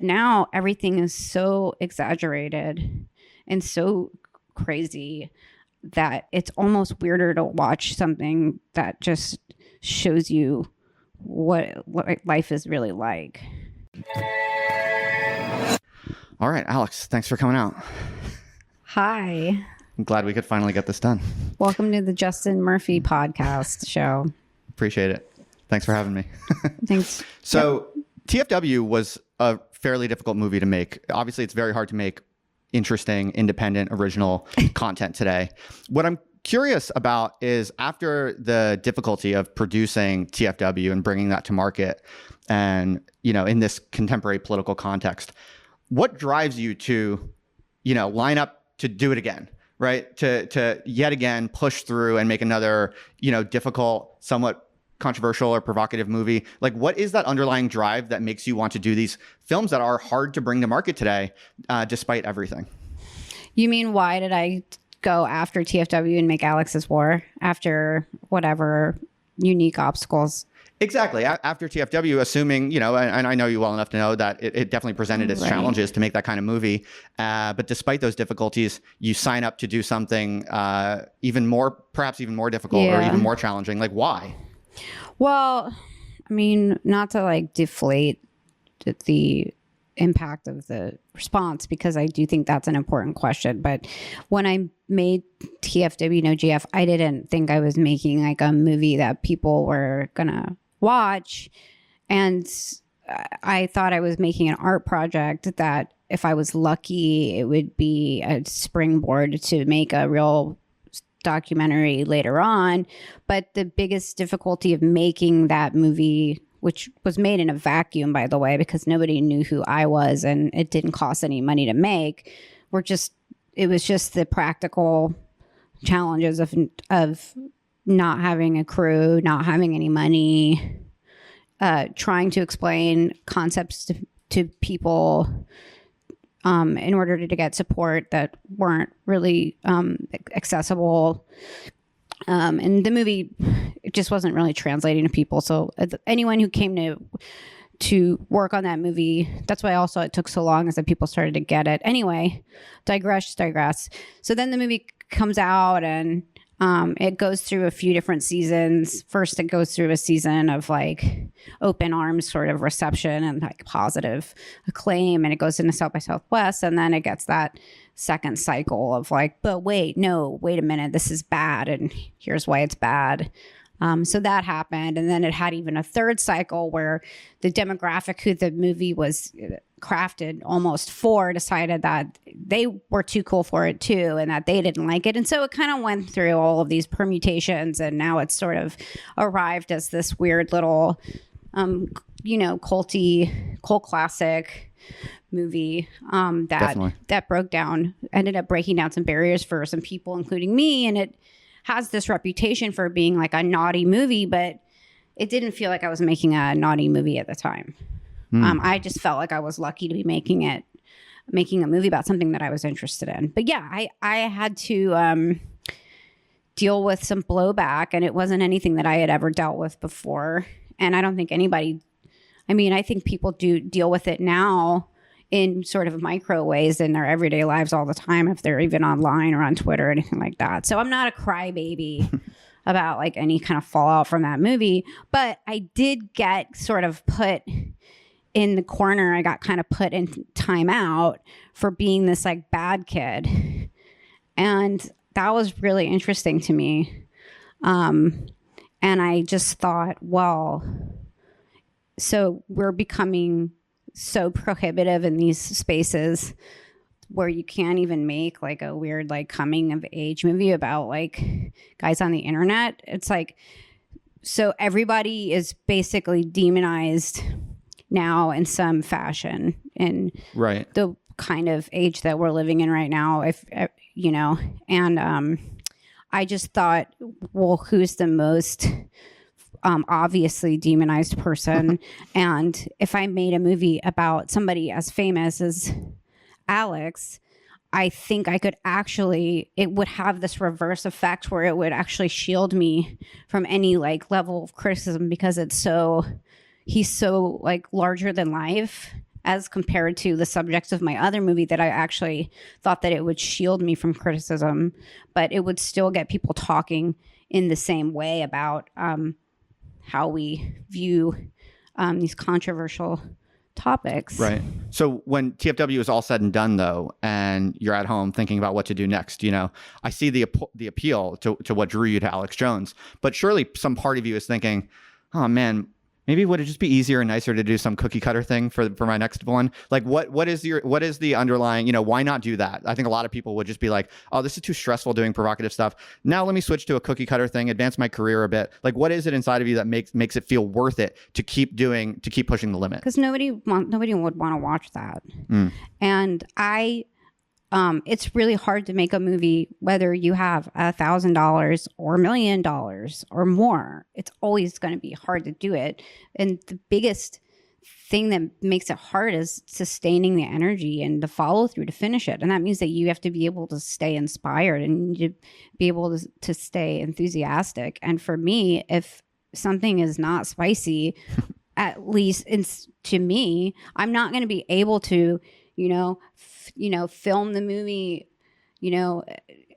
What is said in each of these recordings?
Now everything is so exaggerated and so crazy that it's almost weirder to watch something that just shows you what life is really like. All right, Alex, thanks for coming out. Hi. I'm glad we could finally get this done. Welcome to the Justin Murphy podcast show. Appreciate it. Thanks for having me. Thanks. So TFW was a fairly difficult movie to make. Obviously, it's very hard to make interesting, independent, original content today. What I'm curious about is, after the difficulty of producing TFW and bringing that to market, and, you know, in this contemporary political context, what drives you to, you know, line up to do it again, right? To yet again push through and make another, you know, difficult, somewhat controversial or provocative movie? Like, what is that underlying drive that makes you want to do these films that are hard to bring to market today, despite everything? You mean, why did I go after TFW and make Alex's War after whatever unique obstacles? Exactly. After TFW, assuming, you know, and I know you well enough to know that it definitely presented its challenges to make that kind of movie. But despite those difficulties, you sign up to do something perhaps even more difficult or even more challenging. Like, why? Well, I mean, not to like deflate the impact of the response, because I do think that's an important question. But when I made TFW No GF, I didn't think I was making like a movie that people were gonna watch. And I thought I was making an art project that, if I was lucky, it would be a springboard to make a real documentary later on. But the biggest difficulty of making that movie, which was made in a vacuum, by the way, because nobody knew who I was and it didn't cost any money to make, it was just the practical challenges of not having a crew, not having any money, trying to explain concepts to people in order to get support that weren't really accessible. And the movie, it just wasn't really translating to people. So anyone who came to work on that movie, that's why also it took so long, is that people started to get it. Anyway, digress. So then the movie comes out, and it goes through a few different seasons. First, it goes through a season of like open arms sort of reception and like positive acclaim, and it goes into South by Southwest, and then it gets that second cycle of like, but wait a minute, this is bad, and here's why it's bad. So that happened. And then it had even a third cycle where the demographic who the movie was crafted almost for decided that they were too cool for it too, and that they didn't like it. And so it kind of went through all of these permutations, and now it's sort of arrived as this weird little, cult classic movie that ended up breaking down some barriers for some people, including me. And it has this reputation for being like a naughty movie, but it didn't feel like I was making a naughty movie at the time. I just felt like I was lucky to be making a movie about something that I was interested in. But yeah, I had to deal with some blowback, and it wasn't anything that I had ever dealt with before. And I don't think I think people do deal with it now in sort of micro ways in their everyday lives all the time, if they're even online or on Twitter or anything like that. So I'm not a crybaby about like any kind of fallout from that movie, but I did get sort of put in the corner. I got kind of put in timeout for being this like bad kid. And that was really interesting to me. And I just thought, well, so we're becoming so prohibitive in these spaces where you can't even make like a weird like coming of age movie about like guys on the internet. It's like, so everybody is basically demonized now in some fashion in the kind of age that we're living in right now, and I just thought, well, who's the most obviously demonized person? And if I made a movie about somebody as famous as Alex, I think I could it would have this reverse effect where it would actually shield me from any like level of criticism, because he's so like larger than life as compared to the subjects of my other movie that I actually thought that it would shield me from criticism, but it would still get people talking in the same way about how we view these controversial topics. Right. So when TFW is all said and done, though, and you're at home thinking about what to do next, I see the appeal to what drew you to Alex Jones, but surely some part of you is thinking, oh man, maybe would it just be easier and nicer to do some cookie cutter thing for my next one? Like what is the underlying, why not do that? I think a lot of people would just be like, oh, this is too stressful doing provocative stuff. Now let me switch to a cookie cutter thing, advance my career a bit. Like what is it inside of you that makes it feel worth it to keep pushing the limit? Because nobody would want to watch that. And it's really hard to make a movie, whether you have $1,000 or $1 million or more. It's always going to be hard to do it. And the biggest thing that makes it hard is sustaining the energy and the follow through to finish it. And that means that you have to be able to stay inspired and to be able to stay enthusiastic. And for me, if something is not spicy, at least to me, I'm not going to be able to, film the movie,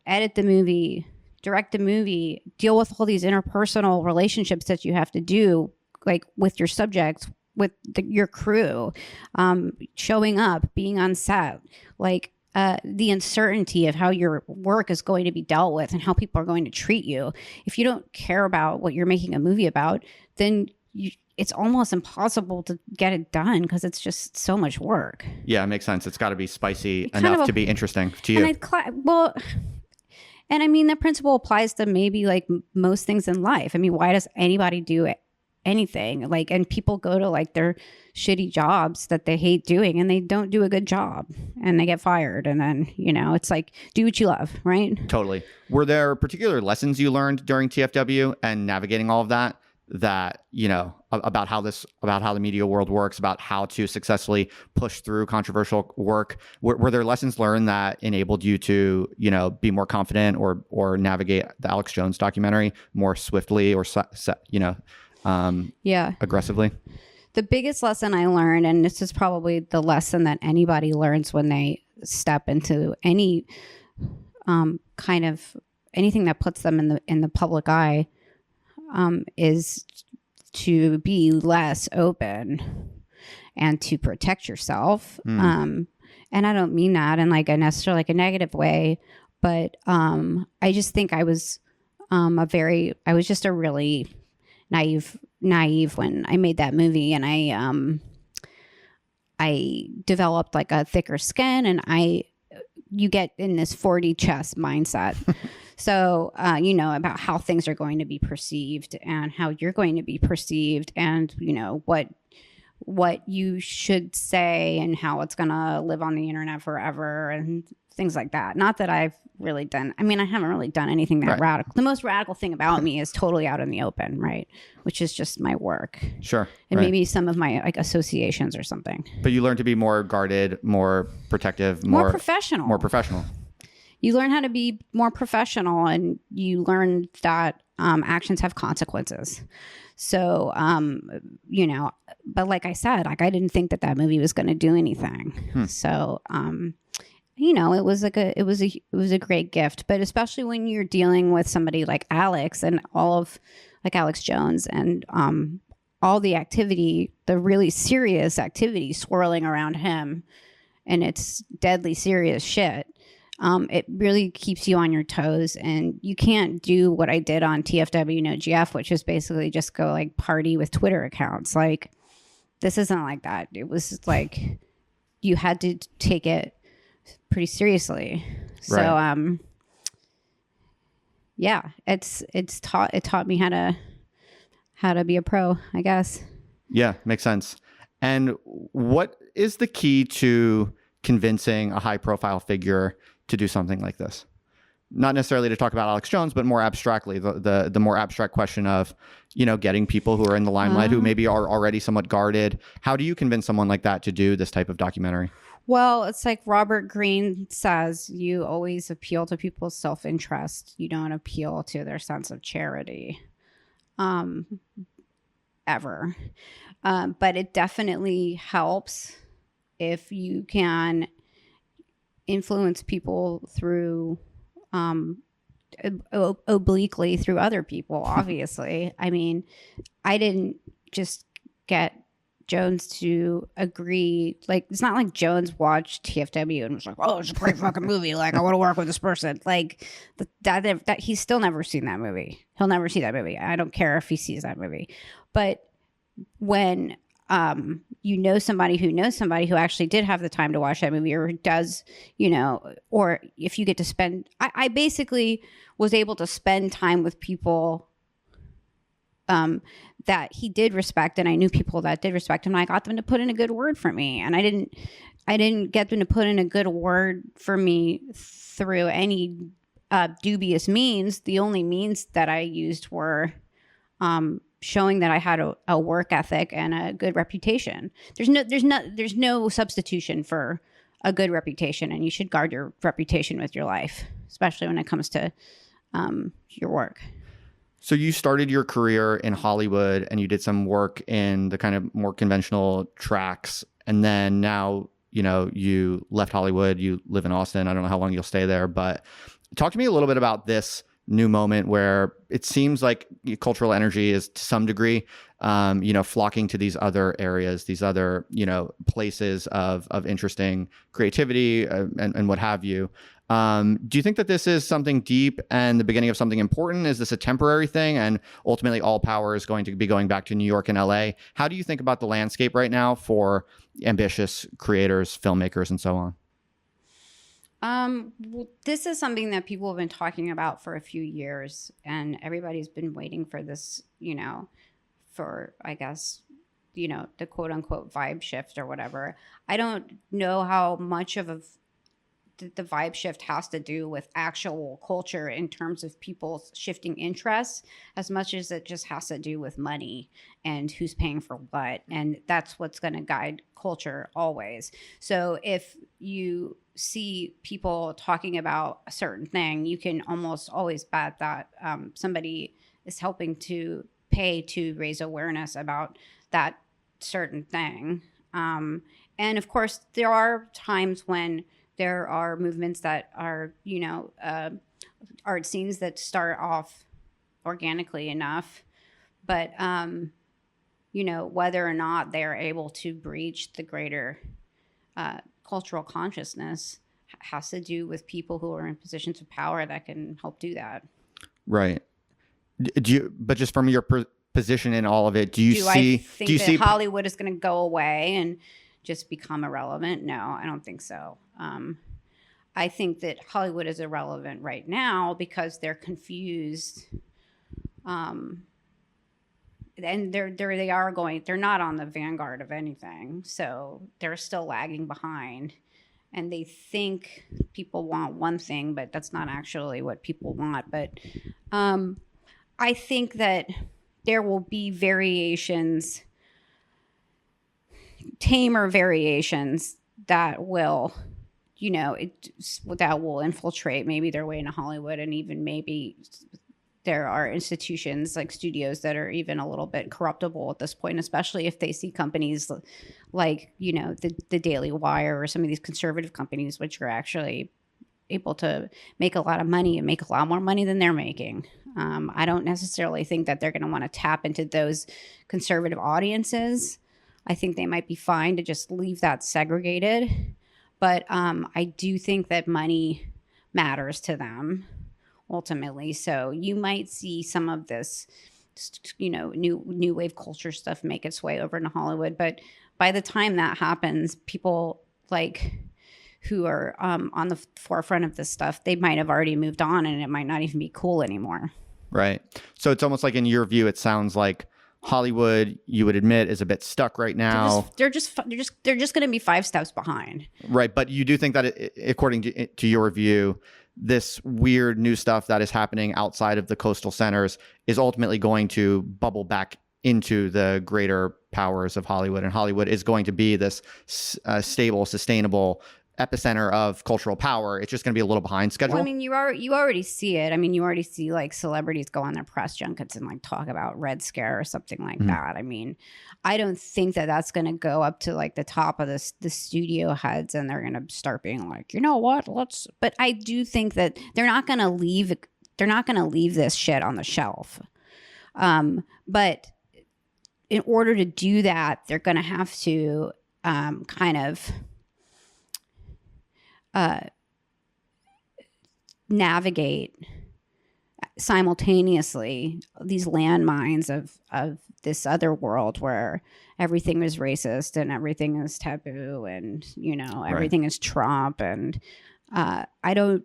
edit the movie, direct the movie, deal with all these interpersonal relationships that you have to do, like with your subjects, with your crew, showing up, being on set, like the uncertainty of how your work is going to be dealt with and how people are going to treat you. If you don't care about what you're making a movie about, then it's almost impossible to get it done because it's just so much work. Yeah, it makes sense. It's got to be spicy enough to be interesting to you. And I mean, the principle applies to maybe like most things in life. I mean, why does anybody do anything? Like, and people go to like their shitty jobs that they hate doing and they don't do a good job and they get fired. And then, it's like, do what you love, right? Totally. Were there particular lessons you learned during TFW and navigating all of that about how the media world works, about how to successfully push through controversial work? Were there lessons learned that enabled you to, be more confident or navigate the Alex Jones documentary more swiftly or, aggressively? The biggest lesson I learned, and this is probably the lesson that anybody learns when they step into any kind of anything that puts them in the public eye, is to be less open and to protect yourself. And I don't mean that in like a necessarily like a negative way, but I just think I was just a really naive when I made that movie, and I developed like a thicker skin, and you get in this 4D chess mindset. So, about how things are going to be perceived and how you're going to be perceived, and, what you should say and how it's going to live on the internet forever and things like that. Not that I've really done. I mean, I haven't really done anything that radical. The most radical thing about me is totally out in the open, right? Which is just my work. Sure. And maybe some of my like associations or something. But you learn to be more guarded, more protective, more professional. More professional. You learn how to be more professional, and you learn that actions have consequences. So, but like I said, like I didn't think that movie was going to do anything. So, it was like it was a great gift, but especially when you're dealing with somebody like Alex and all of like Alex Jones and all the activity, the really serious activity swirling around him, and it's deadly serious shit. It really keeps you on your toes, and you can't do what I did on TFW No GF, which is basically just go like party with Twitter accounts. Like, this isn't like that. It was like you had to take it pretty seriously. Right. So, it taught me how to be a pro, I guess. Yeah, makes sense. And what is the key to convincing a high profile figure to do something like this? Not necessarily to talk about Alex Jones, but more abstractly, the more abstract question of, getting people who are in the limelight who maybe are already somewhat guarded. How do you convince someone like that to do this type of documentary? Well, it's like Robert Greene says, you always appeal to people's self-interest. You don't appeal to their sense of charity, ever. But it definitely helps if you can influence people through obliquely through other people, obviously. I mean, I didn't just get Jones to agree. Like, it's not like Jones watched TFW and was like, "Oh, it's a great fucking movie. Like, I want to work with this person." Like, that he's still never seen that movie. He'll never see that movie. I don't care if he sees that movie. But when you know somebody who actually did have the time to watch that movie, or does, or if you get to spend, I basically was able to spend time with people that he did respect, and I knew people that did respect him, and I got them to put in a good word for me. And I didn't get them to put in a good word for me through any dubious means. The only means that I used were showing that I had a work ethic and a good reputation. There's no substitution for a good reputation, and you should guard your reputation with your life, especially when it comes to your work. So you started your career in Hollywood and you did some work in the kind of more conventional tracks. And then now, you left Hollywood, you live in Austin. I don't know how long you'll stay there, but talk to me a little bit about this new moment where it seems like cultural energy is to some degree, flocking to these other areas, these other, places of interesting creativity and what have you. Do you think that this is something deep and the beginning of something important? Is this a temporary thing and ultimately all power is going to be going back to New York and LA? How do you think about the landscape right now for ambitious creators, filmmakers, and so on? Well, this is something that people have been talking about for a few years, and everybody's been waiting for this, for, I guess, the quote unquote vibe shift or whatever. I don't know how much of the vibe shift has to do with actual culture in terms of people's shifting interests, as much as it just has to do with money and who's paying for what. And that's what's going to guide culture always. So if you see people talking about a certain thing, you can almost always bet that somebody is helping to pay to raise awareness about that certain thing. And of course, there are times when there are movements that are, art scenes that start off organically enough, but, whether or not they're able to breach the greater cultural consciousness has to do with people who are in positions of power that can help do that. Right. But just from your position in all of it, do you see Hollywood is going to go away and just become irrelevant? No, I don't think so. I think that Hollywood is irrelevant right now because they're confused. And they're not on the vanguard of anything. So they're still lagging behind, and they think people want one thing, but that's not actually what people want. But I think that there will be variations, tamer variations that will, that will infiltrate maybe their way into Hollywood, and even maybe there are institutions like studios that are even a little bit corruptible at this point, especially if they see companies like, the Daily Wire or some of these conservative companies, which are actually able to make a lot of money and make a lot more money than they're making. I don't necessarily think that they're going to want to tap into those conservative audiences. I think they might be fine to just leave that segregated. But I do think that money matters to them ultimately. So you might see some of this, new wave culture stuff make its way over into Hollywood. But by the time that happens, people who are on the forefront of this stuff, they might have already moved on, and it might not even be cool anymore. Right. So it's almost like, in your view, it sounds like Hollywood, you would admit, is a bit stuck right now. They're just going to be 5 steps behind. Right. But you do think that according to your view, this weird new stuff that is happening outside of the coastal centers is ultimately going to bubble back into the greater powers of Hollywood, and Hollywood is going to be this stable, sustainable epicenter of cultural power, it's just going to be a little behind schedule. Well, I mean, you already see it. I mean, you already see like celebrities go on their press junkets and like talk about Red Scare or something like that. I mean, I don't think that that's going to go up to like the top of the studio heads and they're going to start being like, you know what, but I do think that they're not going to leave this shit on the shelf. But in order to do that, they're going to have to kind of navigate simultaneously these landmines of this other world where everything is racist and everything is taboo and, you know, everything is Trump. And I don't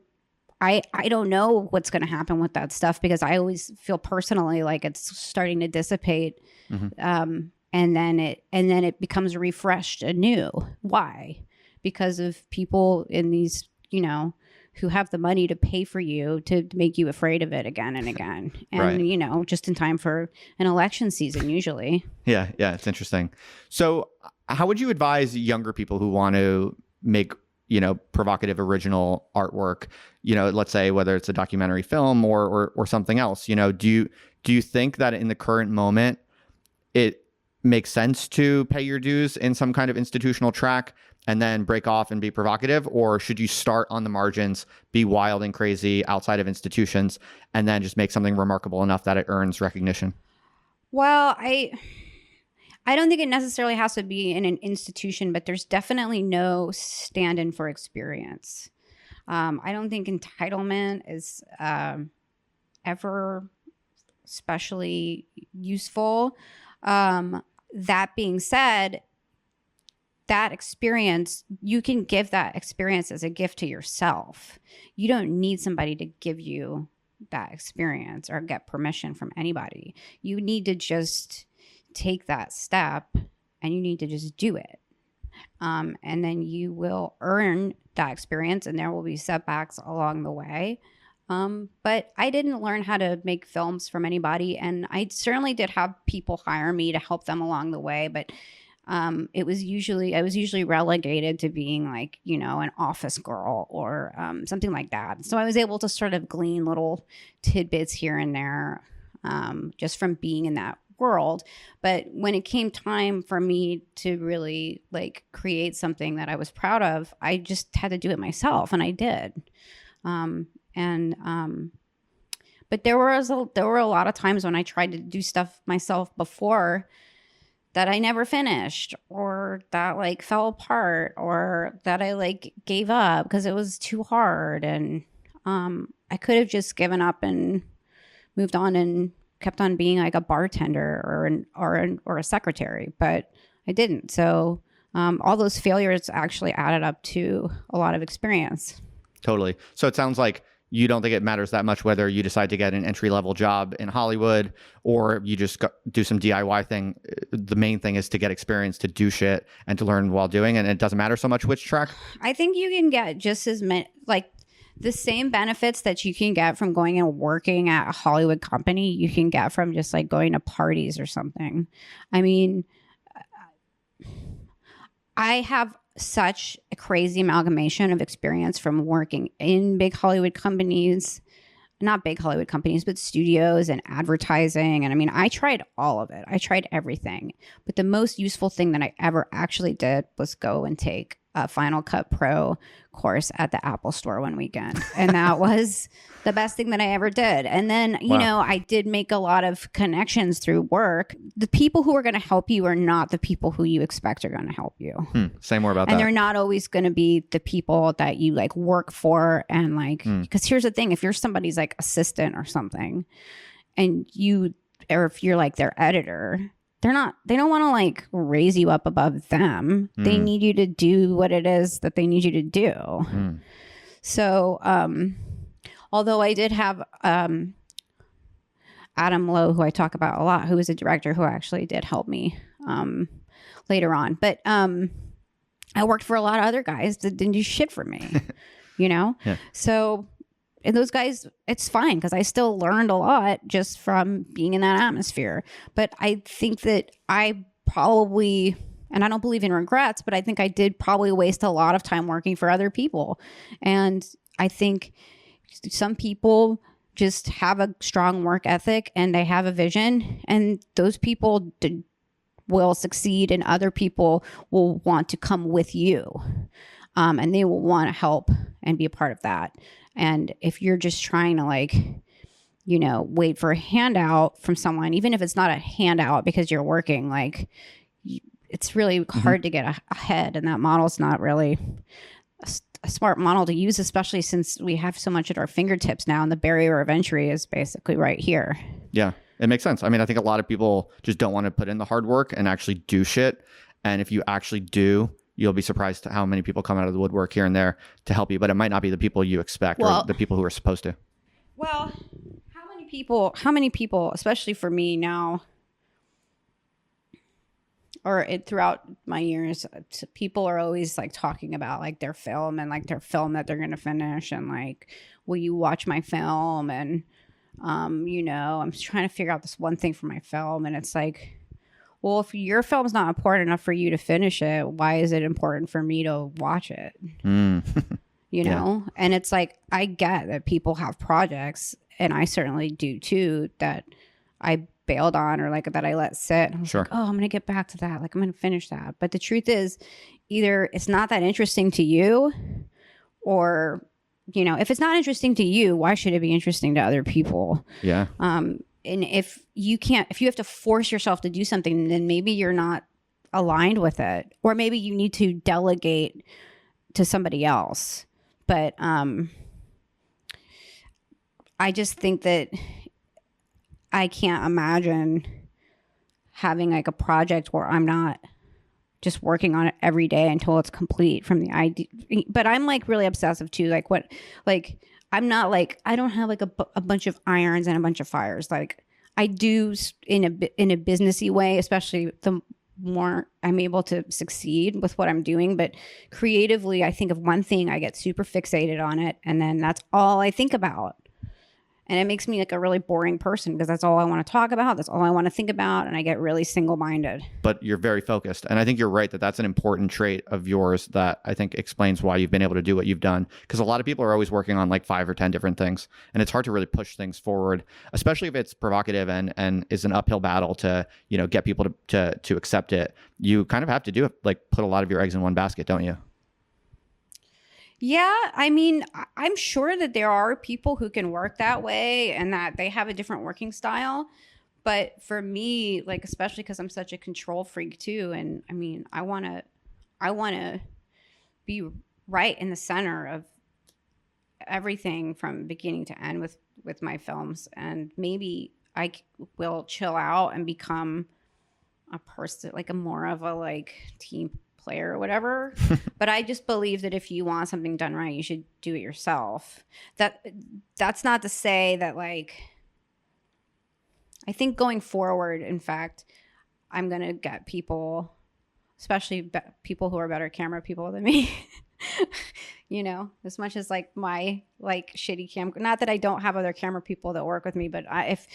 know what's going to happen with that stuff, because I always feel personally like it's starting to dissipate. And then it becomes refreshed anew. Why? Because of people in these, you know, who have the money to pay for you to make you afraid of it again and again. And, you know, just in time for an election season, usually. Yeah. It's interesting. So how would you advise younger people who want to make, you know, provocative original artwork, you know, let's say whether it's a documentary film or something else, you know, do you think that in the current moment, it makes sense to pay your dues in some kind of institutional track and then break off and be provocative? Or should you start on the margins, be wild and crazy outside of institutions, and then just make something remarkable enough that it earns recognition? Well, I don't think it necessarily has to be in an institution, but there's definitely no stand-in for experience. I don't think entitlement is ever especially useful. That being said, that experience, you can give that experience as a gift to yourself. You don't need somebody to give you that experience or get permission from anybody. You need to just take that step and you need to just do it. And then you will earn that experience and there will be setbacks along the way. But I didn't learn how to make films from anybody, and I certainly did have people hire me to help them along the way, but I was usually relegated to being like, you know, an office girl or something like that. So I was able to sort of glean little tidbits here and there just from being in that world. But when it came time for me to really like create something that I was proud of, I just had to do it myself, and I did. But there were a lot of times when I tried to do stuff myself before that I never finished, or that like fell apart, or that I like gave up because it was too hard. And I could have just given up and moved on and kept on being like a bartender or a secretary, but I didn't. So all those failures actually added up to a lot of experience. Totally. So it sounds like you don't think it matters that much whether you decide to get an entry-level job in Hollywood or you just do some DIY thing. The main thing is to get experience, to do shit, and to learn while doing, and it doesn't matter so much which track? I think you can get just as many, like the same benefits that you can get from going and working at a Hollywood company, you can get from just like going to parties or something. I mean, I have such a crazy amalgamation of experience from working in big Hollywood companies, not big Hollywood companies, but studios and advertising. And I mean, I tried all of it. I tried everything. But the most useful thing that I ever actually did was go and take a Final Cut Pro course at the Apple Store one weekend. And that was the best thing that I ever did. And then, you know, I did make a lot of connections through work. The people who are going to help you are not the people who you expect are going to help you. Say more about that. And they're not always going to be the people that you like work for. And like, because here's the thing, if you're somebody's like assistant or something and or if you're like their editor, they don't want to like raise you up above them. They need you to do what it is that they need you to do. So, although I did have Adam Lowe, who I talk about a lot, who was a director who actually did help me later on. But I worked for a lot of other guys that didn't do shit for me, you know? Yeah. So, and those guys, it's fine because I still learned a lot just from being in that atmosphere. But I think that I probably And I don't believe in regrets, but I think I did probably waste a lot of time working for other people. And I think some people just have a strong work ethic and they have a vision, and those people will succeed, and other people will want to come with you. And they will want to help and be a part of that. And if you're just trying to like, you know, wait for a handout from someone, even if it's not a handout because you're working, like it's really hard to get ahead. And that model's not really a smart model to use, especially since we have so much at our fingertips now, and the barrier of entry is basically right here. Yeah, it makes sense. I mean, I think a lot of people just don't want to put in the hard work and actually do shit. And if you actually do, you'll be surprised at how many people come out of the woodwork here and there to help you, but it might not be the people you expect or the people who are supposed to. Well, how many people, especially for me now, or throughout my years, people are always like talking about like their film and like their film that they're going to finish, and like, will you watch my film? And, you know, I'm trying to figure out this one thing for my film. And it's like, well, if your film's not important enough for you to finish it, why is it important for me to watch it? You know? Yeah. And it's like, I get that people have projects, and I certainly do too, that I bailed on or like that I let sit. I was like, oh, I'm going to get back to that. Like, I'm going to finish that. But the truth is, either it's not that interesting to you, or, you know, if it's not interesting to you, why should it be interesting to other people? Yeah. And if you have to force yourself to do something, then maybe you're not aligned with it, or maybe you need to delegate to somebody else. But I just think that I can't imagine having like a project where I'm not just working on it every day until it's complete from the idea. But I'm like really obsessive too. I'm not like, I don't have like a bunch of irons and a bunch of fires. Like I do in a businessy way, especially the more I'm able to succeed with what I'm doing. But creatively, I think of one thing, I get super fixated on it, and then that's all I think about. And it makes me like a really boring person, because that's all I want to talk about. That's all I want to think about. And I get really single-minded. But you're very focused. And I think you're right that that's an important trait of yours that I think explains why you've been able to do what you've done. Because a lot of people are always working on like 5 or 10 different things. And it's hard to really push things forward, especially if it's provocative and is an uphill battle to, you know, get people to accept it. You kind of have to do it, like put a lot of your eggs in one basket, don't you? Yeah, I mean, I'm sure that there are people who can work that way and that they have a different working style. But for me, like, especially because I'm such a control freak too, and I mean, I want to be right in the center of everything from beginning to end with my films. And maybe I will chill out and become a person, like a more of a like team player or whatever. But I just believe that if you want something done right, you should do it yourself. That's not to say that, like, I think going forward, in fact, I'm going to get people, especially people who are better camera people than me, you know, as much as like my like shitty cam, not that I don't have other camera people that work with me, but if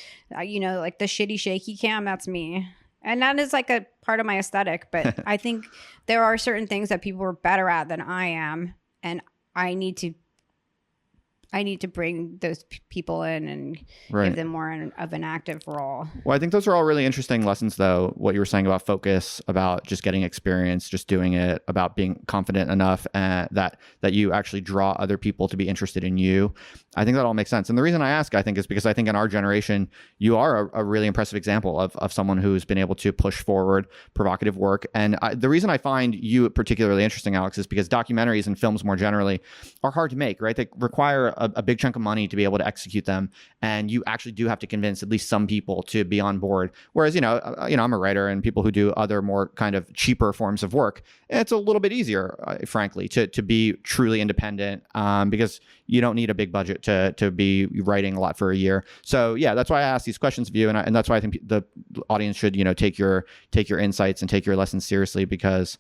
you know, like the shitty shaky cam, that's me. And that is like a part of my aesthetic. But I think there are certain things that people are better at than I am. And I need to bring those people in and give them more of an active role. Well, I think those are all really interesting lessons, though. What you were saying about focus, about just getting experience, just doing it, about being confident enough that you actually draw other people to be interested in you. I think that all makes sense. And the reason I ask, I think, is because I think in our generation, you are a really impressive example of someone who's been able to push forward provocative work. And the reason I find you particularly interesting, Alex, is because documentaries and films more generally are hard to make, right? They require a big chunk of money to be able to execute them. And you actually do have to convince at least some people to be on board. Whereas, you know, I'm a writer, and people who do other more kind of cheaper forms of work, it's a little bit easier, frankly, to be truly independent, because you don't need a big budget to be writing a lot for a year. So yeah, that's why I ask these questions of you. And that's why I think the audience should, you know, take your insights and take your lessons seriously, because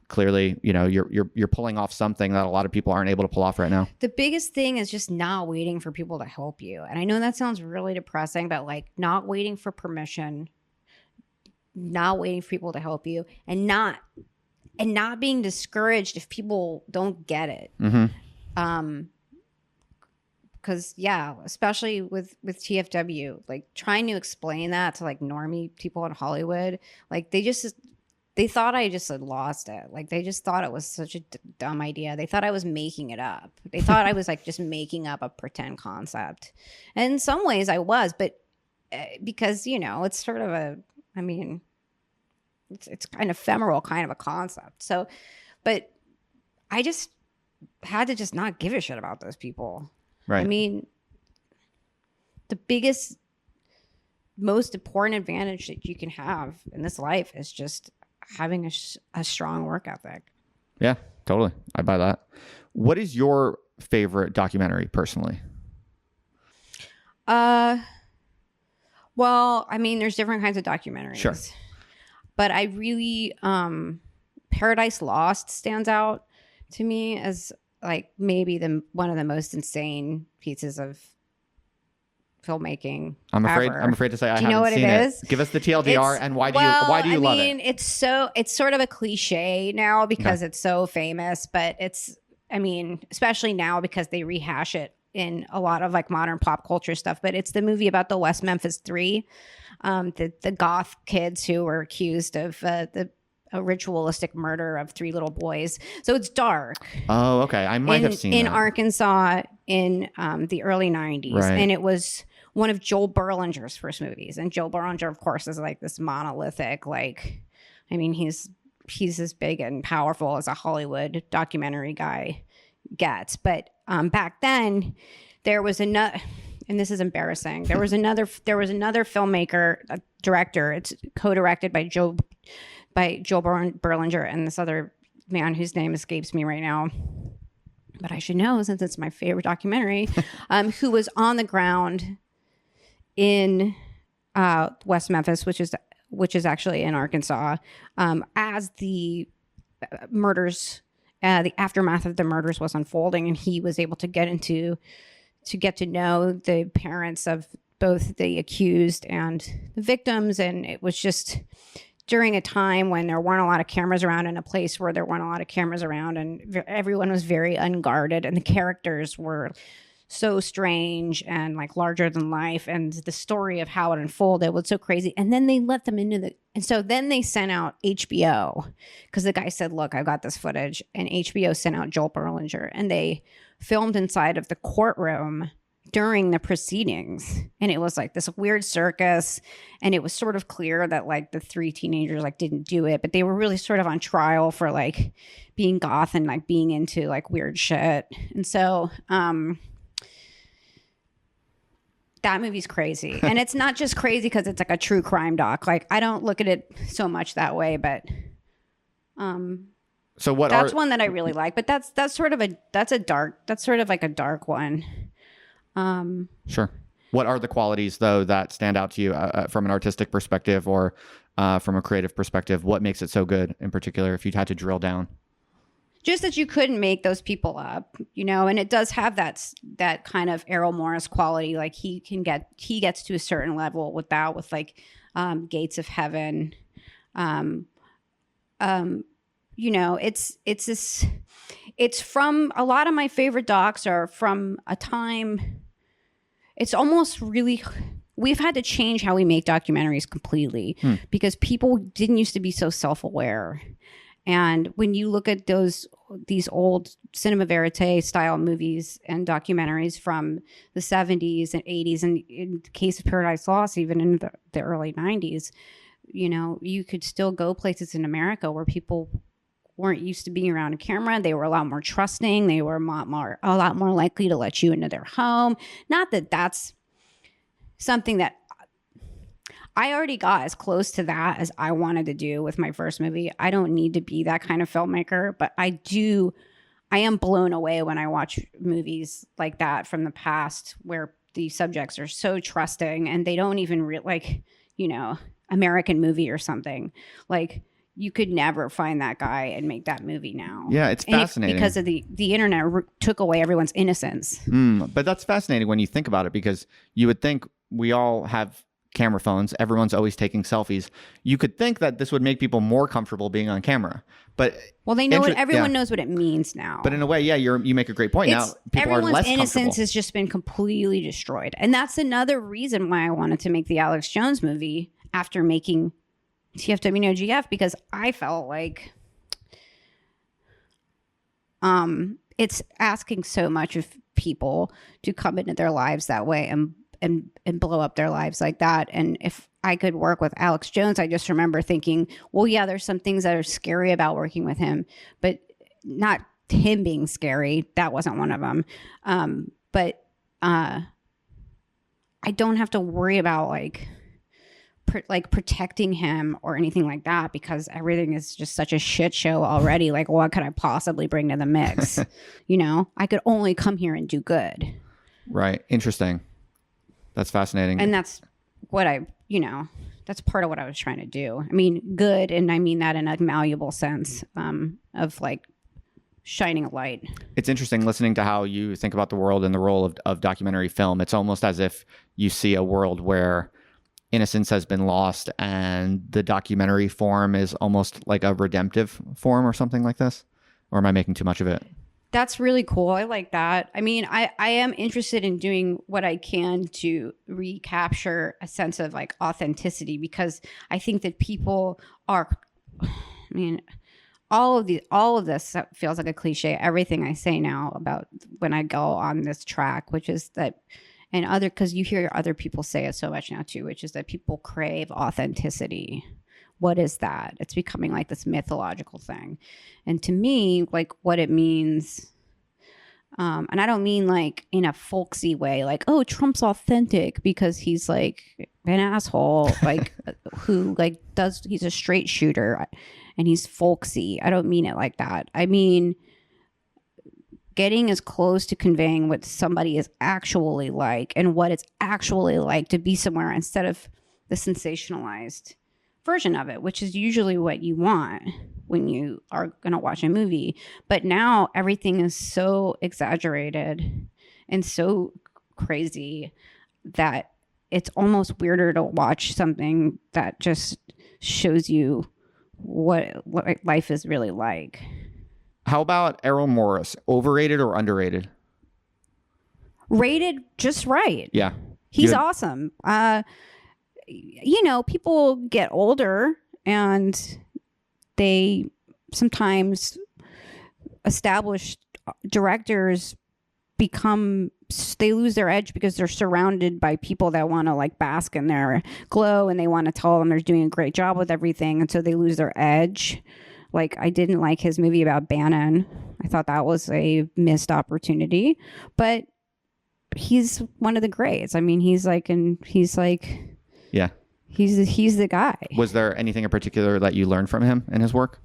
clearly, you know, you're pulling off something that a lot of people aren't able to pull off right now. The biggest thing is just not waiting for people to help you. And I know that sounds really depressing, but like not waiting for permission, not waiting for people to help you, and not being discouraged if people don't get it. Because especially with TFW, like trying to explain that to like normie people in Hollywood, like they thought I just had lost it. Like they just thought it was such a dumb idea. They thought I was making it up. They thought I was like just making up a pretend concept. And in some ways I was, but because, it's sort of it's kind of ephemeral kind of a concept. So, but I just had to just not give a shit about those people. Right. I mean, the biggest, most important advantage that you can have in this life is just having a strong work ethic. Yeah, totally. I buy that. What is your favorite documentary personally? Well, I mean, there's different kinds of documentaries. Sure. But I really, Paradise Lost stands out to me as like maybe one of the most insane pieces of filmmaking. I'm afraid to say I haven't seen it. Give us the TLDR and why do you love it? It's sort of a cliche now because it's so famous, but especially now because they rehash it in a lot of like modern pop culture stuff. But it's the movie about the West Memphis Three, the goth kids who were accused of a ritualistic murder of 3 little boys. So it's dark. Oh, okay. I might have seen in that. Arkansas in the early 90s. Right. And it was one of Joel Berlinger's first movies. And Joel Berlinger, of course, is like this monolithic, like, I mean, he's as big and powerful as a Hollywood documentary guy gets. But back then there was another, and this is embarrassing. There was another filmmaker, a director. It's co-directed by Joel Berlinger and this other man whose name escapes me right now, but I should know since it's my favorite documentary, who was on the ground in West Memphis, which is actually in Arkansas, as the murders, the aftermath of the murders was unfolding, and he was able to get to know the parents of both the accused and the victims, and it was just during a time when there weren't a lot of cameras around, in a place where there weren't a lot of cameras around, and everyone was very unguarded, and the characters were so strange and like larger than life, and the story of how it unfolded was so crazy. And then they let them and so then they sent out HBO, because the guy said, look, I've got this footage, and HBO sent out Joel Berlinger, and they filmed inside of the courtroom during the proceedings, and it was like this weird circus, and it was sort of clear that like the 3 teenagers like didn't do it, but they were really sort of on trial for like being goth and like being into like weird shit. And so that movie's crazy. And it's not just crazy because it's like a true crime doc. Like I don't look at it so much that way, but so that's one that I really like. But that's sort of like a dark one. Sure. What are the qualities though that stand out to you from an artistic perspective or from a creative perspective? What makes it so good in particular, if you'd had to drill down? Just that you couldn't make those people up, and it does have that kind of Errol Morris quality. Like he gets to a certain level with like Gates of Heaven. It's from, a lot of my favorite docs are from a time. It's almost really, we've had to change how we make documentaries completely because people didn't used to be so self-aware. And when you look at these old cinema verite style movies and documentaries from the 70s and 80s, and in the case of Paradise Lost, even in the early 90s, you could still go places in America where people weren't used to being around a camera. They were a lot more trusting. They were a lot more likely to let you into their home. Not that that's something that I already got as close to that as I wanted to do with my first movie. I don't need to be that kind of filmmaker, but I am blown away when I watch movies like that from the past where the subjects are so trusting and they don't even American Movie or something. Like you could never find that guy and make that movie now. Yeah, it's fascinating. Because of the internet took away everyone's innocence. But that's fascinating when you think about it, because you would think we all have camera phones. Everyone's always taking selfies. You could think that this would make people more comfortable being on camera, but they know everyone knows what it means now. But in a way, yeah, you make a great point. Now people are less everyone's innocence has just been completely destroyed, and that's another reason why I wanted to make the Alex Jones movie after making TFW No GF, because I felt like it's asking so much of people to come into their lives that way and blow up their lives like that. And if I could work with Alex Jones, I just remember thinking, well, yeah, there's some things that are scary about working with him, but not him being scary. That wasn't one of them. But I don't have to worry about like protecting him or anything like that, because everything is just such a shit show already. Like, what could I possibly bring to the mix? I could only come here and do good. Right. Interesting. That's fascinating. And that's what that's part of what I was trying to do. I mean, good. And I mean that in a malleable sense, of like shining a light. It's interesting listening to how you think about the world and the role of documentary film. It's almost as if you see a world where innocence has been lost and the documentary form is almost like a redemptive form or something like this. Or am I making too much of it? That's really cool. I like that. I mean, I am interested in doing what I can to recapture a sense of like authenticity, because I think that people are, I mean, all of this feels like a cliche. Everything I say now about when I go on this track, which is that, and because you hear other people say it so much now too, which is that people crave authenticity. What is that? It's becoming like this mythological thing. And to me, like what it means, and I don't mean like in a folksy way, like, oh, Trump's authentic because he's like an asshole, like who like he's a straight shooter and he's folksy. I don't mean it like that. I mean, getting as close to conveying what somebody is actually like and what it's actually like to be somewhere instead of the sensationalized version of it, which is usually what you want when you are going to watch a movie. But now everything is so exaggerated and so crazy that it's almost weirder to watch something that just shows you what life is really like. How about Errol Morris? Overrated or underrated? Rated just right. Yeah. He's awesome. People get older and they sometimes established directors they lose their edge because they're surrounded by people that want to like bask in their glow and they want to tell them they're doing a great job with everything. And so they lose their edge. Like, I didn't like his movie about Bannon. I thought that was a missed opportunity, but he's one of the greats. I mean, he's the guy. Was there anything in particular that you learned from him in his work?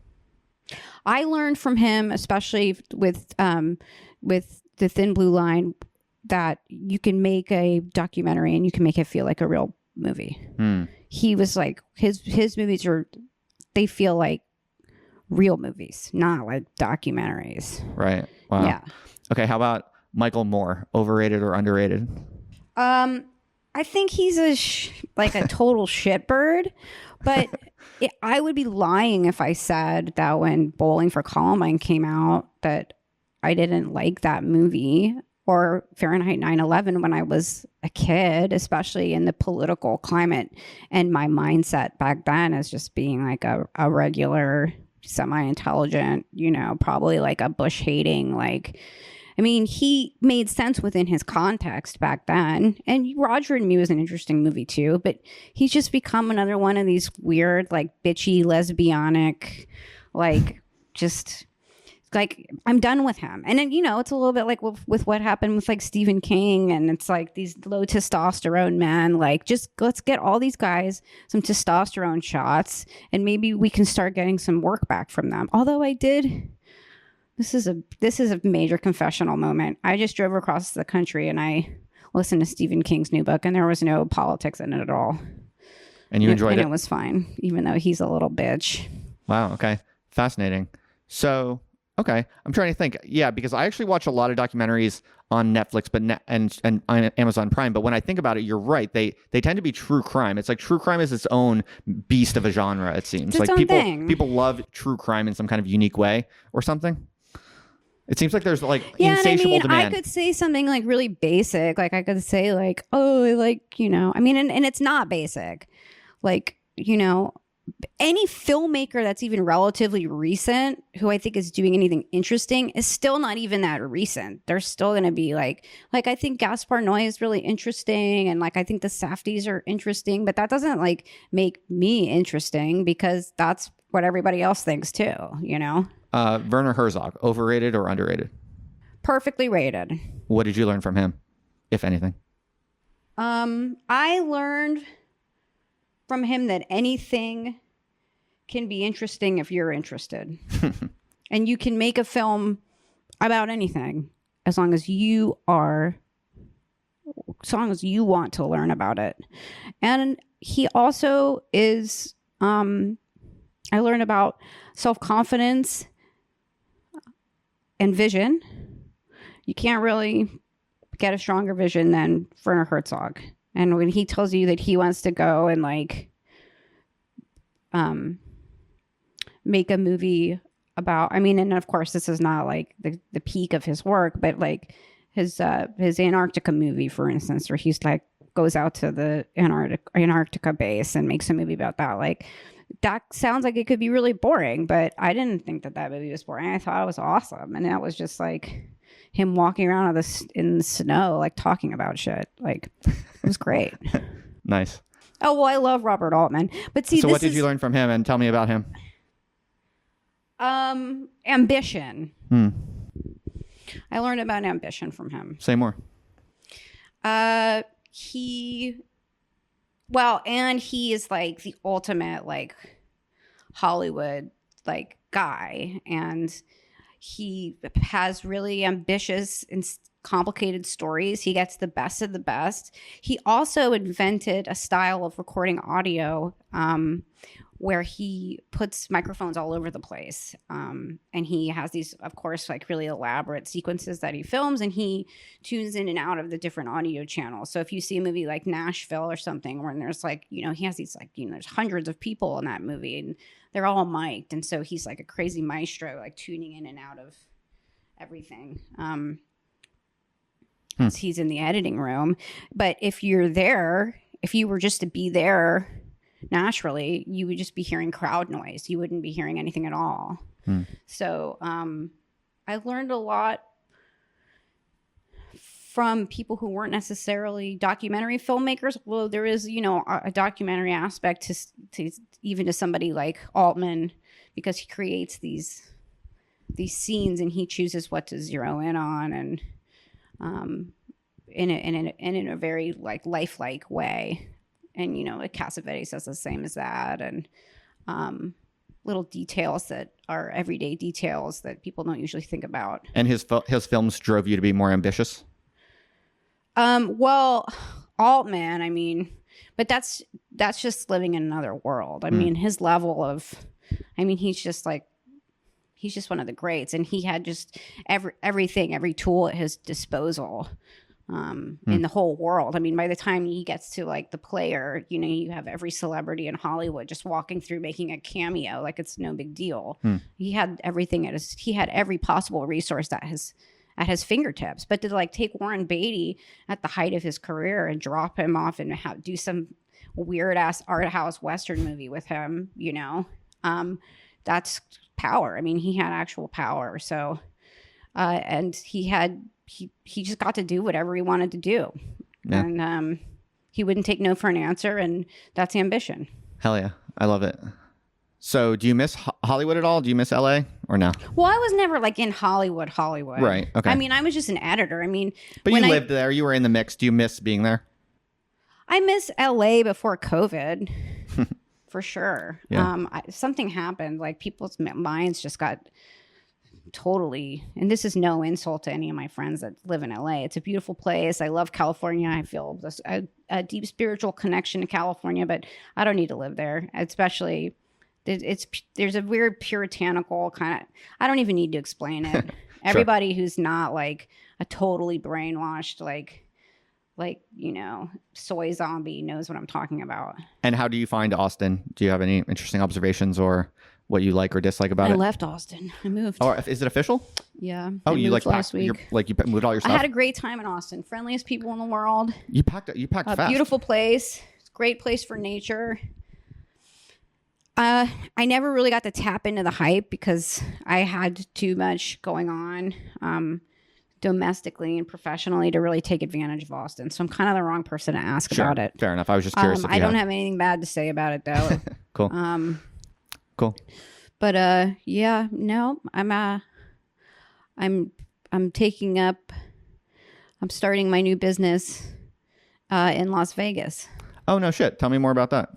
I learned from him, especially with The Thin Blue Line, that you can make a documentary and you can make it feel like a real movie. He was like, his movies they feel like real movies, not like documentaries. Right. Wow. Yeah. Okay. How about Michael Moore? Overrated or underrated? I think he's a total shitbird, but I would be lying if I said that when Bowling for Columbine came out that I didn't like that movie, or Fahrenheit 9/11 when I was a kid, especially in the political climate and my mindset back then as just being like a regular semi-intelligent, probably like a Bush hating, he made sense within his context back then. And Roger and Me was an interesting movie too, but he's just become another one of these weird, like bitchy, lesbianic, I'm done with him. And then, it's a little bit like with what happened with like Stephen King, and it's like these low testosterone men, just let's get all these guys some testosterone shots and maybe we can start getting some work back from them. Although this is a major confessional moment. I just drove across the country and I listened to Stephen King's new book and there was no politics in it at all. And you enjoyed it? And it was fine, even though he's a little bitch. Wow. Okay. Fascinating. So, Okay, I'm trying to think. Yeah, because I actually watch a lot of documentaries on Netflix, and on Amazon Prime. But when I think about it, you're right. They tend to be true crime. It's like true crime is its own beast of a genre. It seems It's like its own thing. people love true crime in some kind of unique way or something. It seems like there's like Yeah, insatiable and I mean, demand. I could say something like really basic. Like I could say like, oh, I like, you know, I mean, and it's not basic. Like, you know, any filmmaker that's even relatively recent who I think is doing anything interesting is still not even that recent. They're still going to be like I think Gaspar Noé is really interesting, and like I think the Safdies are interesting, but that doesn't like make me interesting because that's what everybody else thinks too, you know? Werner Herzog, overrated or underrated? Perfectly rated. What did you learn from him, if anything? I learned from him that anything can be interesting if you're interested. And you can make a film about anything as long as you want to learn about it. And he also is, I learned about self-confidence and vision. You can't really get a stronger vision than Werner Herzog. And when he tells you that he wants to go and like make a movie about, I mean, and of course this is not like the peak of his work, but like his Antarctica movie, for instance, where he's like goes out to the Antarctica base and makes a movie about that. Like that sounds like it could be really boring, but I didn't think that movie was boring. I thought it was awesome. And that was just like him walking around in the snow, like talking about shit. Like it was great. Nice. Oh, well, I love Robert Altman. But see, so what did you learn from him, and tell me about him? Ambition. I learned about ambition from him. Say more. And he is like the ultimate like Hollywood like guy, and he has really ambitious and complicated stories. He gets the best of the best. He also invented a style of recording audio where he puts microphones all over the place. And he has these, of course, like really elaborate sequences that he films, and he tunes in and out of the different audio channels. So if you see a movie like Nashville or something, where there's like, you know, he has these like, you know, there's hundreds of people in that movie and they're all mic'd. And so he's like a crazy maestro, like tuning in and out of everything. He's in the editing room. But if you were just to be there naturally, you would just be hearing crowd noise. You wouldn't be hearing anything at all. So I learned a lot from people who weren't necessarily documentary filmmakers. Although there is, you know, a documentary aspect to even to somebody like Altman, because he creates these scenes and he chooses what to zero in on, and in a very like lifelike way. And, you know, like Cassavetes says the same as that. And little details that are everyday details that people don't usually think about. And his films drove you to be more ambitious? Well, Altman, I mean, but that's just living in another world. I mean, his level of, I mean, he's just one of the greats. And he had just everything, every tool at his disposal. In the whole world. I mean, by the time he gets to like The Player, you know, you have every celebrity in Hollywood just walking through making a cameo like it's no big deal. He had everything he had every possible resource at his fingertips. But to like take Warren Beatty at the height of his career and drop him off and do some weird ass art house Western movie with him, you know, that's power. I mean, he had actual power. So, and he just got to do whatever he wanted to do. Yeah. And he wouldn't take no for an answer, and that's ambition. Hell yeah. I love it. So do you miss Hollywood at all? Do you miss LA or no? Well, I was never like in Hollywood. Right. Okay. I mean, I was just an editor. I mean, but you lived there. You were in the mix. Do you miss being there? I miss LA before COVID. For sure. Yeah. Something happened. Like people's minds just got totally, and this is no insult to any of my friends that live in LA. It's a beautiful place. I love California. I feel a deep spiritual connection to California, but I don't need to live there, especially there's a weird puritanical kind of, I don't even need to explain it. Everybody who's not like a totally brainwashed, like, you know, soy zombie knows what I'm talking about. And how do you find Austin? Do you have any interesting observations or what you like or dislike about it? I left Austin. I moved. Oh, is it official? Yeah. Oh, you like last week. you moved all your stuff? I had a great time in Austin. Friendliest people in the world. You packed fast. Beautiful place. It's a great place for nature. I never really got to tap into the hype because I had too much going on domestically and professionally to really take advantage of Austin. So I'm kind of the wrong person to ask about it. Fair enough. I was just curious. I don't have anything bad to say about it though. Cool. Cool. But yeah, no, I'm starting my new business in Las Vegas. Oh no shit. Tell me more about that.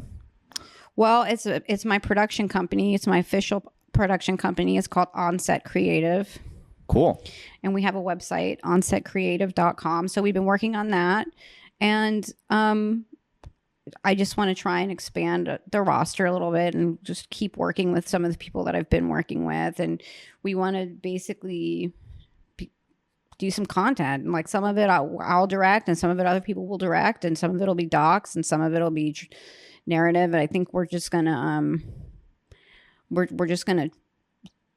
Well, it's my production company. It's my official production company. It's called Onset Creative. Cool. And we have a website, onsetcreative.com. So we've been working on that. And I just want to try and expand the roster a little bit and just keep working with some of the people that I've been working with. And we want to basically do some content. Like some of it I'll direct and some of it other people will direct and some of it will be docs and some of it will be narrative. And I think we're just going to we're just going to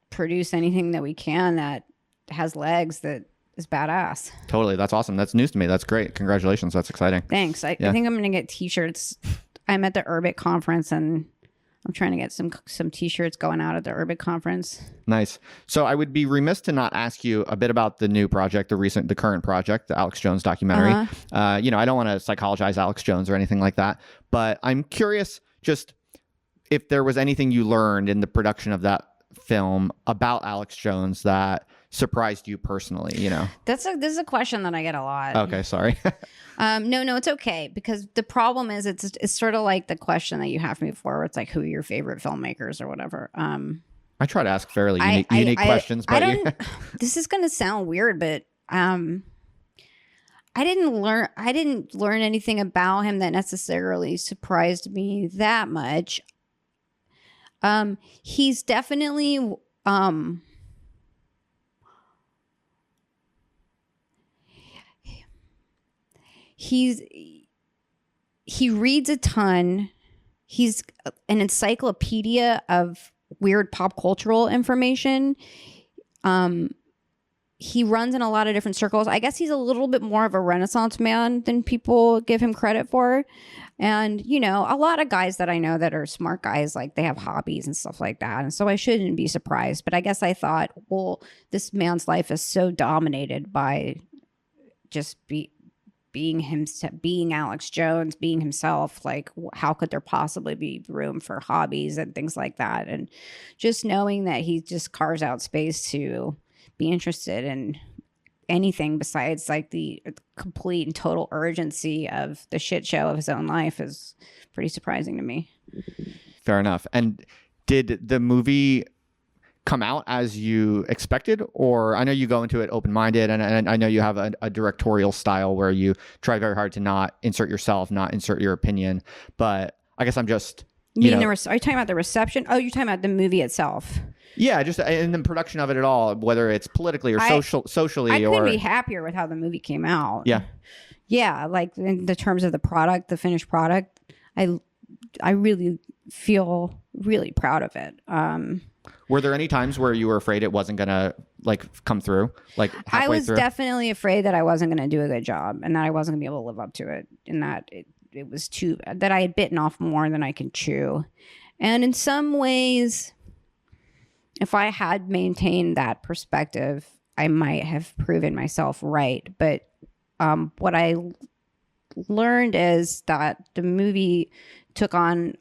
produce anything that we can that has legs, that is badass. Totally. That's awesome. That's news to me. That's great. Congratulations. That's exciting. Thanks. I think I'm going to get t-shirts. I'm at the Urbit conference and I'm trying to get some t-shirts going out at the Urbit conference. Nice. So I would be remiss to not ask you a bit about the new project, the current project, the Alex Jones documentary. You know, I don't want to psychologize Alex Jones or anything like that, but I'm curious just if there was anything you learned in the production of that film about Alex Jones that surprised you personally, you know? This is a question that I get a lot. Okay, sorry. No, it's okay, because the problem is it's sort of like the question that you have me before, where it's like, who are your favorite filmmakers or whatever. I try to ask fairly unique questions, but this is going to sound weird, but I didn't learn anything about him that necessarily surprised me that much. He's definitely he reads a ton. He's an encyclopedia of weird pop cultural information. He runs in a lot of different circles. I guess he's a little bit more of a Renaissance man than people give him credit for. And, you know, a lot of guys that I know that are smart guys, like they have hobbies and stuff like that. And so I shouldn't be surprised. But I guess I thought, well, this man's life is so dominated by just being Alex Jones, being himself. Like, how could there possibly be room for hobbies and things like that? And just knowing that he just carves out space to be interested in anything besides like the complete and total urgency of the shit show of his own life is pretty surprising to me. Fair enough. And did the movie come out as you expected? Or I know you go into it open-minded, and I know you have a directorial style where you try very hard to not insert yourself, not insert your opinion. But I guess I'm just... are you talking about the reception? Oh, you're talking about the movie itself. Yeah, just in the production of it at all, whether it's politically or socially. I couldn't be happier with how the movie came out. Yeah. Yeah, like in the terms of the product, the finished product, I really feel really proud of it. Were there any times where you were afraid it wasn't going to like come through? Like halfway I was through? Definitely afraid that I wasn't going to do a good job and that I wasn't going to be able to live up to it, and that it was that I had bitten off more than I could chew. And in some ways, if I had maintained that perspective, I might have proven myself right. But what I learned is that the movie took on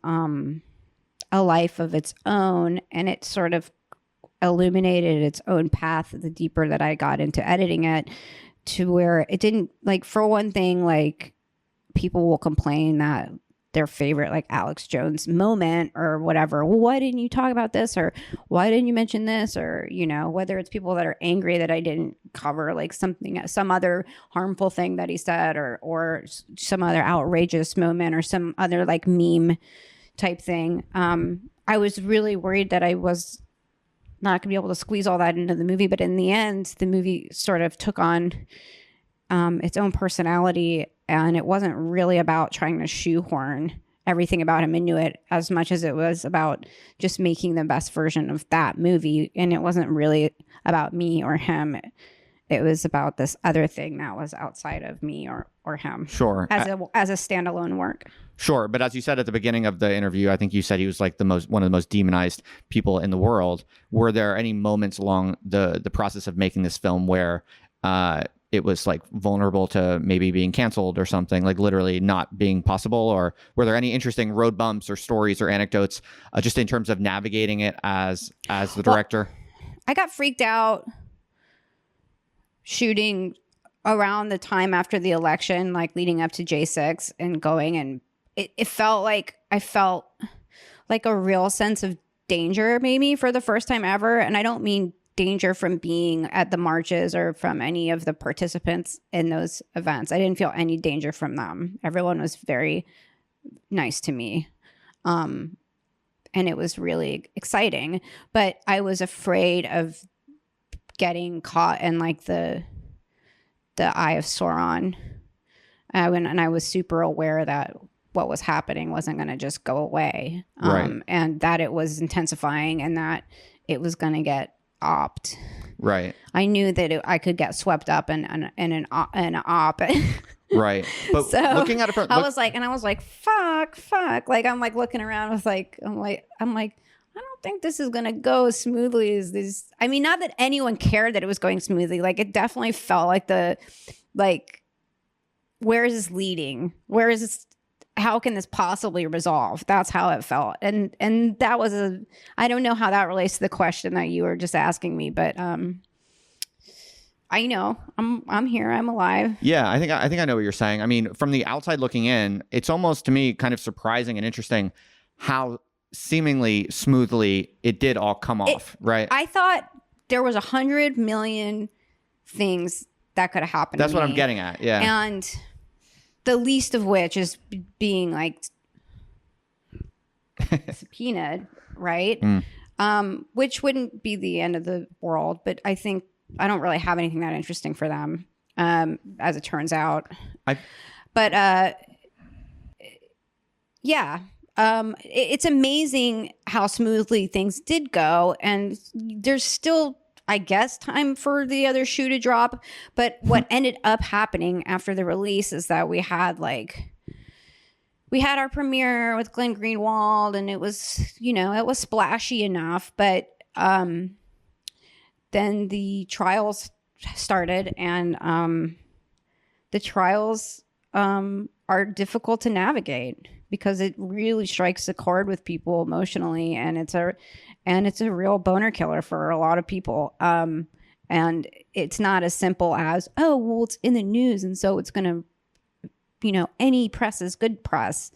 a life of its own, and it sort of illuminated its own path the deeper that I got into editing it, to where it didn't, like, for one thing, like, people will complain that their favorite, like, Alex Jones moment or whatever, well, why didn't you talk about this, or why didn't you mention this, or, you know, whether it's people that are angry that I didn't cover like some other harmful thing that he said, or some other outrageous moment, or some other like meme type thing. I was really worried that I was not going to be able to squeeze all that into the movie. But in the end, the movie sort of took on its own personality, and it wasn't really about trying to shoehorn everything about him into it as much as it was about just making the best version of that movie. And it wasn't really about me or him. It was about this other thing that was outside of me or him. Sure. As a standalone work. Sure. But as you said at the beginning of the interview, I think you said he was like one of the most demonized people in the world. Were there any moments along the process of making this film where it was like vulnerable to maybe being canceled or something, like literally not being possible? Or were there any interesting road bumps or stories or anecdotes just in terms of navigating it as the director? Well, I got freaked out shooting around the time after the election, like leading up to J6 and going, and it felt like I felt like a real sense of danger maybe for the first time ever. And I don't mean danger from being at the marches or from any of the participants in those events. I didn't feel any danger from them. Everyone was very nice to me. And it was really exciting, but I was afraid of getting caught in like the eye of Sauron. And I was super aware that what was happening wasn't going to just go away. Right. And that it was intensifying and that it was going to get opt. Right. I knew that I could get swept up in an op. Right. But so looking at it from, I was like, fuck. Like, I'm like looking around with like, I'm like, I don't think this is going to go as smoothly as this. I mean, not that anyone cared that it was going smoothly. Like, it definitely felt like, where is this leading? Where is this? How can this possibly resolve? That's how it felt. And that was I don't know how that relates to the question that you were just asking me, but, I know I'm here. I'm alive. Yeah, I think I know what you're saying. I mean, from the outside looking in, it's almost to me kind of surprising and interesting how seemingly smoothly it did all come off, right? I thought there was 100 million things that could have happened. That's what I'm getting at. Yeah. And the least of which is being like subpoenaed, right? Which wouldn't be the end of the world, but I think I don't really have anything that interesting for them, as it turns out. It's amazing how smoothly things did go, and there's still, I guess, time for the other shoe to drop. But what ended up happening after the release is that we had our premiere with Glenn Greenwald, and it was, it was splashy enough, but then the trials started, and the trials are difficult to navigate because it really strikes a chord with people emotionally, and it's a real boner killer for a lot of people. And it's not as simple as, oh, well, it's in the news, and so it's going to, any press is good press.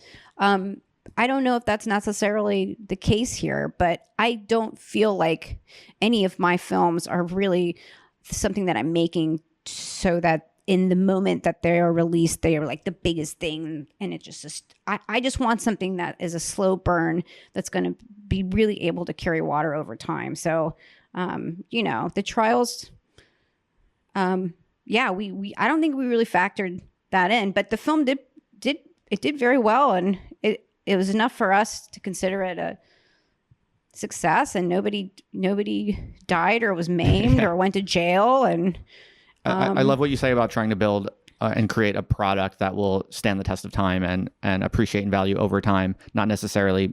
I don't know if that's necessarily the case here, but I don't feel like any of my films are really something that I'm making so that in the moment that they are released, they are like the biggest thing. And it just I just want something that is a slow burn that's going to be really able to carry water over time. So, the trials, I don't think we really factored that in, but the film did very well, and it was enough for us to consider it a success, and nobody died or was maimed or went to jail. And I love what you say about trying to build and create a product that will stand the test of time and appreciate and value over time, not necessarily,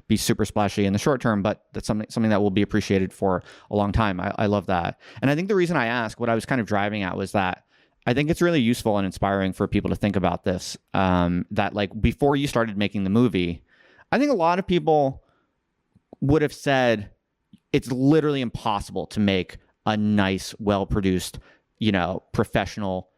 be super splashy in the short term, but that's something that will be appreciated for a long time. I love that. And I think the reason I asked, what I was kind of driving at was that I think it's really useful and inspiring for people to think about this, that like before you started making the movie, I think a lot of people would have said it's literally impossible to make a nice, well-produced, professional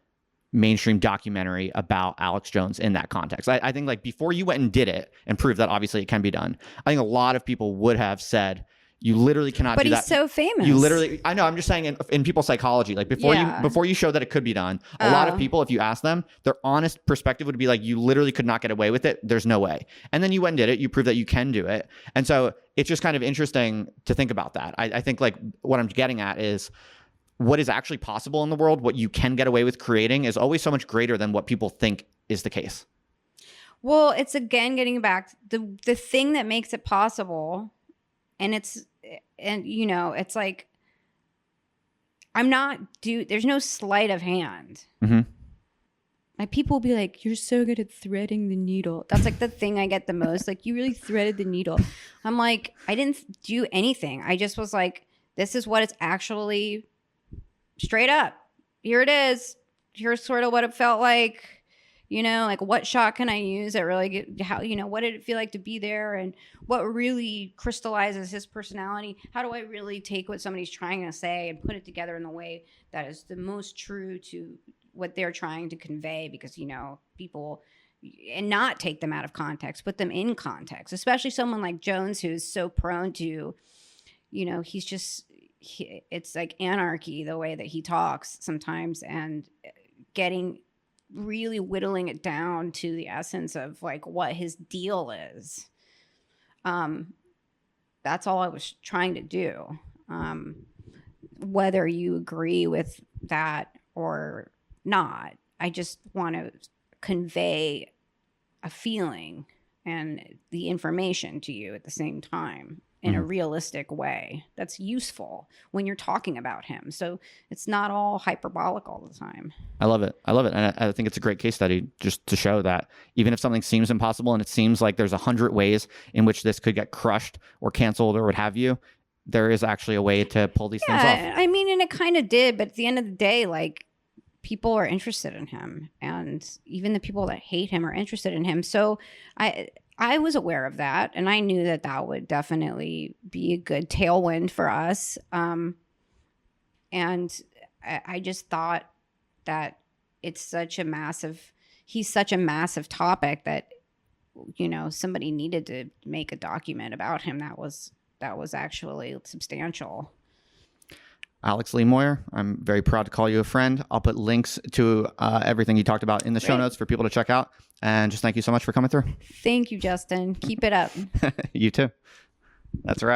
mainstream documentary about Alex Jones in that context. I think like before you went and did it and proved that obviously it can be done, I think a lot of people would have said, You literally cannot but do he's that. so famous. You literally, I know, I'm just saying in people's psychology, like before you show that it could be done, a lot of people, if you ask them, their honest perspective would be like, you literally could not get away with it. There's no way. And then you went and did it. You prove that you can do it. And so it's just kind of interesting to think about that. I think like what I'm getting at is what is actually possible in the world, what you can get away with creating is always so much greater than what people think is the case. Well, it's again getting back the thing that makes it possible, and it's like there's no sleight of hand. Mm-hmm. Like people will be like, "You're so good at threading the needle." That's like the thing I get the most. Like, you really threaded the needle. I'm like, I didn't do anything. I just was like, this is what it's actually straight up. Here it is. Here's sort of what it felt like. Like what shot can I use that really what did it feel like to be there, and what really crystallizes his personality? How do I really take what somebody's trying to say and put it together in the way that is the most true to what they're trying to convey? Because, people, and not take them out of context, put them in context, especially someone like Jones, who's so prone to, it's like anarchy, the way that he talks sometimes, and really whittling it down to the essence of like what his deal is. That's all I was trying to do. Whether you agree with that or not, I just want to convey a feeling and the information to you at the same time in a realistic way that's useful when you're talking about him. So it's not all hyperbolic all the time. I love it. And I think it's a great case study just to show that even if something seems impossible and it seems like there's 100 ways in which this could get crushed or canceled or what have you, there is actually a way to pull these things off. I mean, and it kind of did, but at the end of the day, like, people are interested in him, and even the people that hate him are interested in him. So I was aware of that, and I knew that would definitely be a good tailwind for us. And I just thought that he's such a massive topic that, somebody needed to make a document about him that was actually substantial. Alex Lee Moyer, I'm very proud to call you a friend. I'll put links to everything you talked about in the show notes for people to check out. And just thank you so much for coming through. Thank you, Justin. Keep it up. You too. That's a wrap.